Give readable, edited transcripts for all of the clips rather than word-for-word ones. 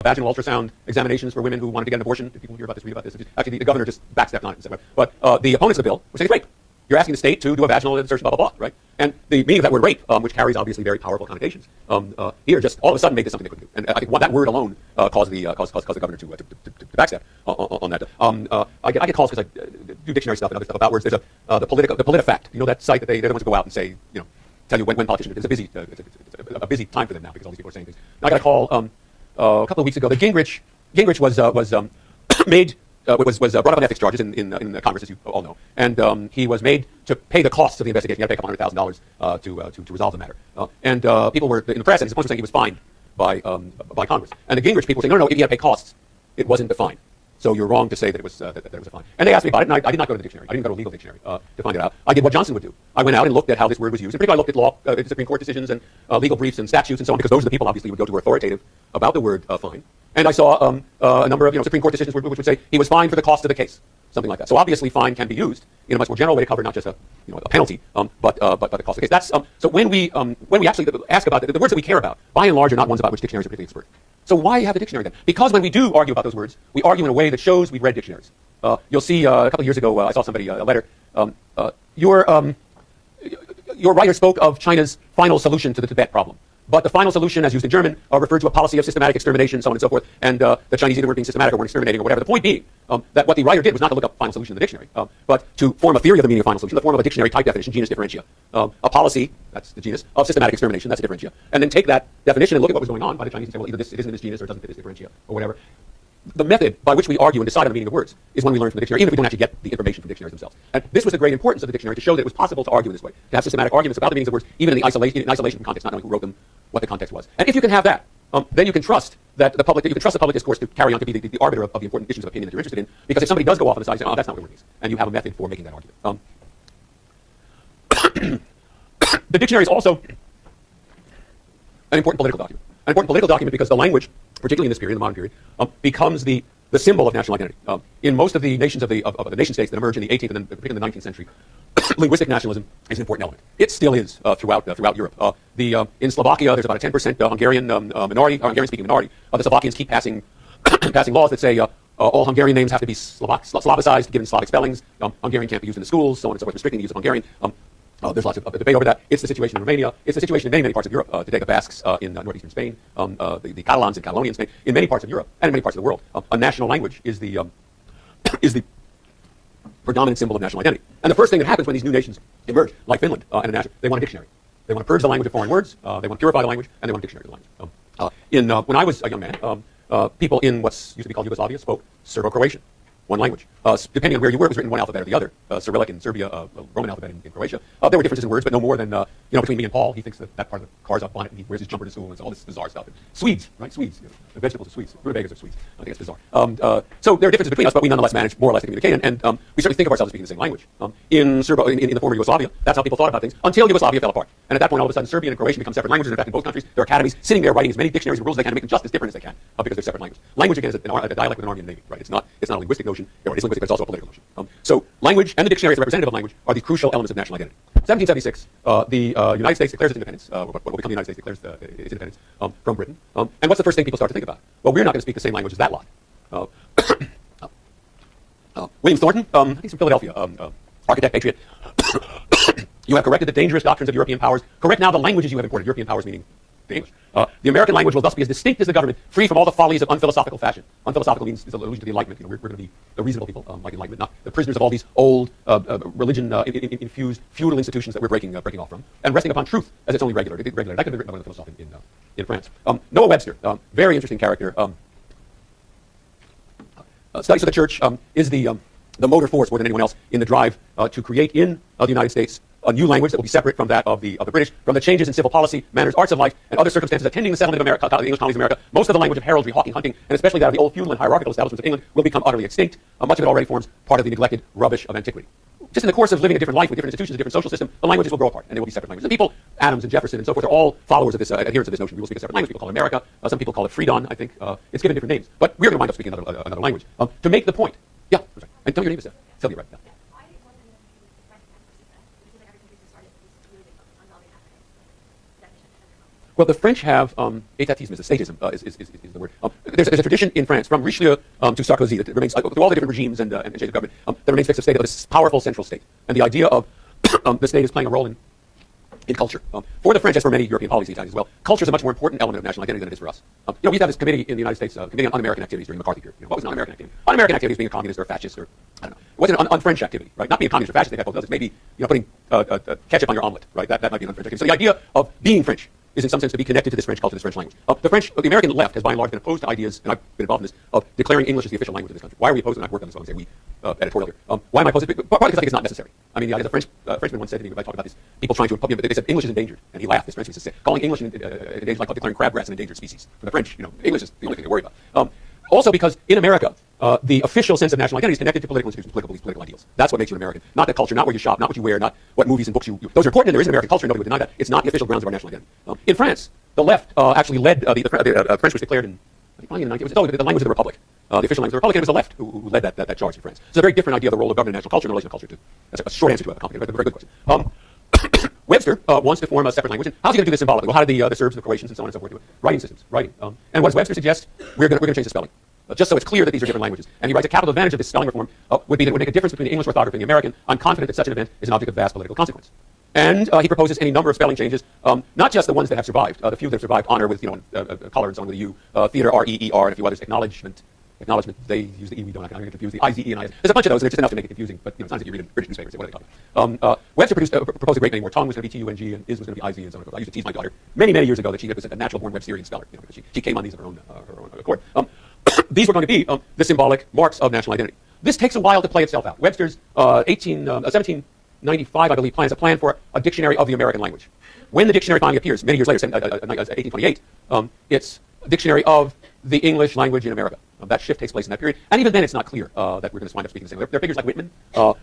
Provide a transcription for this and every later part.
vaginal ultrasound examinations for women who wanted to get an abortion. If people hear about this, read about this. Actually, the governor just backstepped on it and said, but the opponents of the bill were saying it's rape. You're asking the state to do a vaginal insertion, blah, blah, blah, right? And the meaning of that word rape, which carries obviously very powerful connotations, here just all of a sudden made this something they couldn't do. And I think that word alone caused the governor to backstep on that. I get calls because I do dictionary stuff and other stuff about words. There's the PolitiFact. You know that site that they're the ones who go out and say, tell you when politicians. It's a busy time for them now because all these people are saying things. Now I got a call a couple of weeks ago that Gingrich was made. Was brought up on ethics charges in Congress, as you all know, and he was made to pay the costs of the investigation. He had to pay a couple $100,000 to resolve the matter. And people were in the press, and his opponents were saying he was fined by Congress. And the Gingrich people were saying, no, if he had to pay costs, it wasn't a fine. So you're wrong to say that it was that it was a fine. And they asked me about it, and I did not go to the dictionary. I didn't go to a legal dictionary to find it out. I did what Johnson would do. I went out and looked at how this word was used. In particular, I looked at law, Supreme Court decisions, and legal briefs and statutes and so on, because those are the people obviously who would go to who are authoritative about the word fine. And I saw a number of Supreme Court decisions which would say he was fined for the cost of the case, something like that. So obviously, fine can be used in a much more general way to cover not just a penalty, but the cost of the case. That's so when we actually ask about the words that we care about, by and large, are not ones about which dictionaries are particularly expert. So why have a dictionary then? Because when we do argue about those words, we argue in a way that shows we've read dictionaries. You'll see a couple of years ago, I saw somebody a letter. Your writer spoke of China's final solution to the Tibet problem. But the final solution, as used in German, referred to a policy of systematic extermination, so on and so forth, and the Chinese either weren't being systematic or weren't exterminating or whatever. The point being that what the writer did was not to look up final solution in the dictionary, but to form a theory of the meaning of final solution, the form of a dictionary type definition, genus differentia, a policy, that's the genus, of systematic extermination, that's a differentia, and then take that definition and look at what was going on by the Chinese and say, well, either it isn't in this genus or it doesn't fit this differentia or whatever. The method by which we argue and decide on the meaning of words is when we learn from the dictionary, even if we don't actually get the information from dictionaries themselves. And this was the great importance of the dictionary, to show that it was possible to argue in this way, to have systematic arguments about the meanings of words, even in isolation from context, not knowing who wrote them, what the context was. And if you can have that, then you can trust that the public discourse to carry on to be the arbiter of the important issues of opinion that you're interested in. Because if somebody does go off on the side and say, oh, that's not what the word means, and you have a method for making that argument. The dictionary is also an important political document. An important political document because the language, particularly in this period, the modern period, becomes the symbol of national identity. In most of the nations of the nation states that emerge in the 18th and then particularly in the 19th century, linguistic nationalism is an important element. It still is throughout Europe. In Slovakia, there's about a 10% Hungarian minority, Hungarian-speaking minority. The Slovakians keep passing laws that say all Hungarian names have to be Slavicized, given Slavic spellings. Hungarian can't be used in the schools, so on and so forth, restricting the use of Hungarian. There's lots of debate over that. It's the situation in Romania. It's the situation in many parts of Europe today. The Basques in northeastern Spain, the Catalans in Catalonia in Spain, in many parts of Europe and in many parts of the world, a national language is the predominant symbol of national identity. And the first thing that happens when these new nations emerge, like Finland, they want a dictionary. They want to purge the language of foreign words. They want to purify the language, and they want a dictionary of the language. When I was a young man, people in what's used to be called Yugoslavia spoke Serbo-Croatian. One language. Depending on where you were, it was written one alphabet or the other. Cyrillic in Serbia, Roman alphabet in Croatia. There were differences in words, but no more than, between me and Paul. He thinks that part of the car's up on it, and he wears his jumper to school, and all this bizarre stuff. And Swedes, right? Swedes. The vegetables are Swedes. Rutabagas are Swedes. I think it's bizarre. So there are differences between us, but we nonetheless manage more or less to communicate, and we certainly think of ourselves as speaking the same language. In the former Yugoslavia, that's how people thought about things, until Yugoslavia fell apart. And at that point, all of a sudden, Serbian and Croatian become separate languages. In fact, in both countries, there are academies sitting there writing as many dictionaries and rules as they can to make them just as different as they can, because they're separate languages. Language, again, is a dialect with an army and navy, right? It's not a linguistic notion. It's linguistic, but it's also a political notion. So language and the dictionary as a representative of language are the crucial elements of national identity. 1776, the United States declares its independence, what will become the United States declares its independence from Britain. And what's the first thing people start to think about? Well, we're not going to speak the same language as that lot. William Thornton, he's from Philadelphia, architect, patriot. You have corrected the dangerous doctrines of European powers. Correct now the languages you have imported. European powers meaning the English. The American language will thus be as distinct as the government, free from all the follies of unphilosophical fashion. Unphilosophical means is an allusion to the Enlightenment. We're going to be the reasonable people, like Enlightenment, not the prisoners of all these old religion-infused feudal institutions that we're breaking off from, and resting upon truth as its only regulator. That could have been written by one of the philosophers in France. Noah Webster, very interesting character. Studies of the church is the motor force more than anyone else in the drive to create in the United States a new language that will be separate from that of the British, from the changes in civil policy, manners, arts of life, and other circumstances attending the settlement of America, the English colonies of America. Most of the language of heraldry, hawking, hunting, and especially that of the old feudal and hierarchical establishments of England will become utterly extinct. Much of it already forms part of the neglected rubbish of antiquity. Just in the course of living a different life with different institutions, a different social system, the languages will grow apart, and they will be separate languages. And people, Adams and Jefferson and so forth, are all followers of this, adherents of this notion. We will speak a separate language. People call it America. Some people call it Freedom, I think. It's given different names. But we're going to wind up speaking another language. To make the point. Yeah, that's right. And tell me your name is Sylvia, right? Yeah. Well, the French have étatisme, is statism, is the word. There's a tradition in France, from Richelieu to Sarkozy, that remains, through all the different regimes and shades of government, that remains fixed of state of this powerful central state. And the idea of the state is playing a role in culture. For the French, as for many European policy Italians as well, culture is a much more important element of national identity than it is for us. We used to have this committee in the United States, Committee on Un-American Activities during the McCarthy period. What was non-American activity? Un-American activity is being a communist or a fascist, or I don't know. It wasn't an un-French activity, right? Not being a communist or fascist, they had both of those. It's maybe putting ketchup on your omelet, right? That might be an un-French activity. So the idea of being French is in some sense to be connected to this French culture, this French language. The American left has by and large been opposed to ideas, and I've been involved in this, of declaring English as the official language of this country. Why are we opposed? And I've worked on this, so I can say we editorial here. Why am I opposed? Partly because I think it's not necessary. I mean, the idea, Frenchman once said to me, when I talked about this, people trying to, they said English is endangered, and he laughed. This Frenchman said, calling English endangered is like declaring crabgrass an endangered species. For the French, English is the only thing they worry about. Also because in America, the official sense of national identity is connected to political institutions, political ideals. That's what makes you an American. Not the culture, not where you shop, not what you wear, not what movies and books you those are important, and there is an American culture, nobody would deny that. It's not the official grounds of our national identity. In France, the left actually led, the French was declared in, I think, in the 19th, it was the language of the Republic. The official language of the Republic, and it was the left who led that charge in France. It's a very different idea of the role of government and national culture and relation to culture, too. That's a short answer to a complicated, but a very good question. Webster wants to form a separate language. And how's he going to do this symbolically? Well, how did the Serbs and the Croatians and so on and so forth do it? Writing systems, writing. And what does Webster suggest? We're going to change the spelling. Just so it's clear that these are different languages. And he writes, a capital advantage of this spelling reform would be that it would make a difference between the English orthography and the American. I'm confident that such an event is an object of vast political consequence. And he proposes any number of spelling changes, not just the ones that have survived. The few that have survived, honor with, color and so on with a U, theater, R-E-E-R, and a few others, acknowledgement, they use the E, we don't, I'm going to confuse the I-Z-E and I-S. There's a bunch of those, and they're just enough to make it confusing, but it's not that you read in British newspapers, what are they talking about? Webster proposed a great many more. Tongue was going to be T-U-N-G, and is was going to be I-Z, and so on and so forth. I used to tease my daughter many years ago that she was a natural-born Websterian speller, because she came on these of her own accord. These were going to be the symbolic marks of national identity. This takes a while to play itself out. Webster's 1795, I believe, plans a plan for a dictionary of the American language. When the dictionary finally appears, many years later, 1828, it's a dictionary of the English language in America. That shift takes place in that period. And even then, it's not clear that we're going to wind up speaking the same. There are figures like Whitman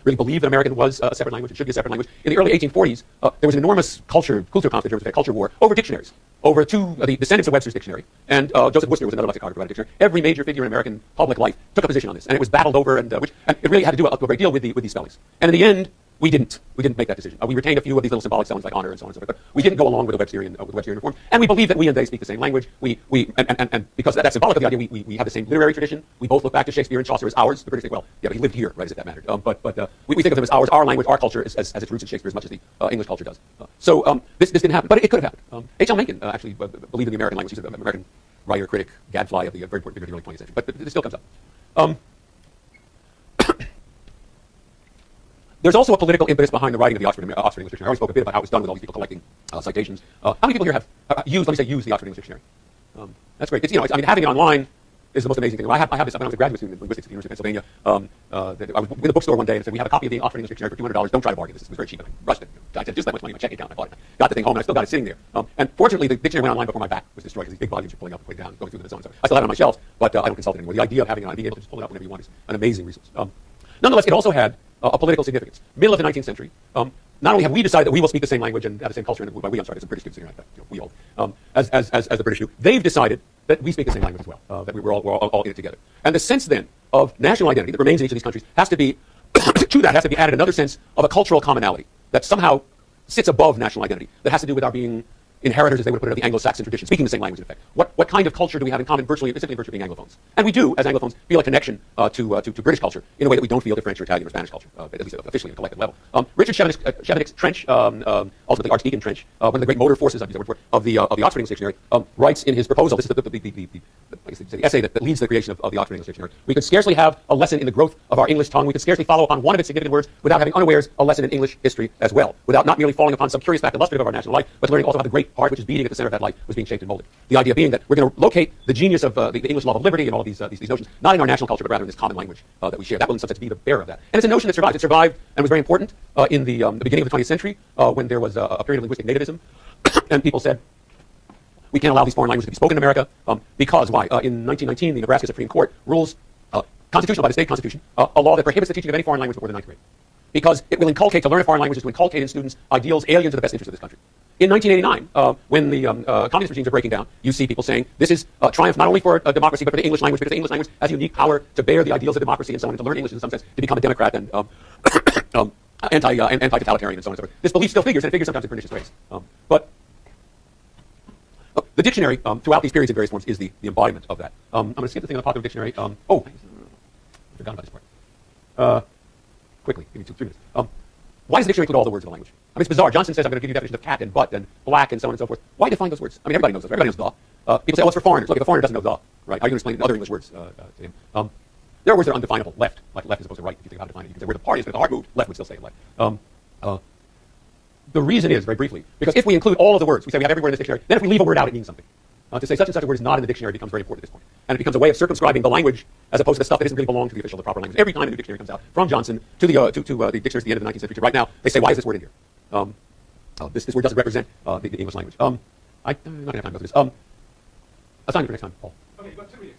really believe that American was a separate language. It should be a separate language. In the early 1840s, there was an enormous culture conflict, a culture war over dictionaries, over the descendants of Webster's dictionary. And Joseph Worcester was another lexicographer who wrote a dictionary. Every major figure in American public life took a position on this, and it was battled over, and it really had to do a great deal with these spellings. And in the end, we didn't make that decision. We retained a few of these little symbolic spellings like honor and so on and so forth, but we didn't go along with the Websterian reform. And we believe that we and they speak the same language. And because that's symbolic of the idea, we have the same literary tradition. We both look back to Shakespeare and Chaucer as ours. The British think, well, yeah, but he lived here, right, as if that mattered. But we think of them as ours, our language, our culture, as its roots in Shakespeare as much as the English culture does. So this didn't happen, but it could have happened. H.L. Mencken actually believed in the American language. He's an American writer, critic, gadfly of the very important figure of the early 20th century. But it still comes up. There's also a political impetus behind the writing of the Oxford English Dictionary. I already spoke a bit about how it was done with all these people collecting citations. How many people here have used the Oxford English Dictionary? That's great. Having it online is the most amazing thing. I have this when I was a graduate student in linguistics at the University of Pennsylvania. I was in the bookstore one day and said, we have a copy of the Oxford English Dictionary for $200. Don't try to bargain this. It was very cheap. And I rushed it. I said, just that much money in my checking account. I bought it. Got the thing home, and I still got it sitting there. And fortunately, the dictionary went online before my back was destroyed, because these big volumes you're pulling up and putting down, going through them and so on. So I still have it on my shelves, but I don't consult it anymore. The idea of having it on, being able to just pull it up whenever you want is an amazing resource. Nonetheless, it also had a political significance. Middle of the 19th century, not only have we decided that we will speak the same language and have the same culture, and by we, I'm sorry, there's some British students here, we all, as the British do, they've decided that we speak the same language as well, that we're all in it together. And the sense then of national identity that remains in each of these countries has to be, to that has to be added another sense of a cultural commonality that somehow sits above national identity, that has to do with our being inheritors, as they would put it, of the Anglo-Saxon tradition, speaking the same language in effect. What kind of culture do we have in common, simply in virtue of being Anglophones? And we do, as Anglophones, feel a connection to British culture in a way that we don't feel to French or Italian or Spanish culture, at least officially at a collective level. Richard Chevenix's Trench, ultimately Archdeacon Trench, one of the great motor forces of the Oxford English Dictionary, writes in his proposal, this is the essay that leads to the creation of the Oxford English Dictionary, we could scarcely have a lesson in the growth of our English tongue, we could scarcely follow upon one of its significant words without having unawares a lesson in English history as well, without not merely falling upon some curious fact illustrative of our national life, but learning also how the great heart which is beating at the center of that life was being shaped and molded. The idea being that we're going to locate the genius of the English love of liberty and all of these notions, not in our national culture, but rather in this common language that we share. That will in some sense be the bearer of that. And it's a notion that survived. It survived and was very important in the beginning of the 20th century when there was a period of linguistic nativism, and people said, we can't allow these foreign languages to be spoken in America because, why? In 1919, the Nebraska Supreme Court rules, constitutional by the state constitution, a law that prohibits the teaching of any foreign language before the 9th grade. Because it will inculcate, to learn a foreign language is to inculcate in students ideals alien to the best interests of this country. In 1989, when the communist regimes are breaking down, you see people saying this is a triumph not only for democracy, but for the English language, because the English language has unique power to bear the ideals of democracy and so on, and to learn English in some sense, to become a Democrat and anti-totalitarian and so on and so forth. This belief still figures, and it figures sometimes in pernicious ways. But the dictionary, throughout these periods in various forms, is the embodiment of that. I'm going to skip the thing on the popular dictionary. I forgot about this part. Quickly, give me 2-3 minutes. Why does the dictionary include all the words of the language? I mean, it's bizarre. Johnson says, I'm going to give you definitions of cat and butt and black and so on and so forth. Why define those words? I mean, everybody knows those. Everybody knows the. People say, oh, it's for foreigners. Look, if a foreigner doesn't know the, right, how are you going to explain other English words to him? There are words that are undefinable. Left, like left as opposed to right. If you think about defining it, you can say where the party is, but if the heart moved, left would still stay left. The reason is, very briefly, because if we include all of the words, we say we have every word in this dictionary, then if we leave a word out, it means something. To say such and such a word is not in the dictionary becomes very important at this point. And it becomes a way of circumscribing the language as opposed to the stuff that doesn't really belong to the official, the proper language. Every time a new dictionary comes out, from Johnson to the dictionaries at the end of the 19th century to right now, they say, why is this word in here? This word doesn't represent the English language. I'm not going to have time to go through this. I'll sign you for next time, Paul. Okay, you've got 2 minutes.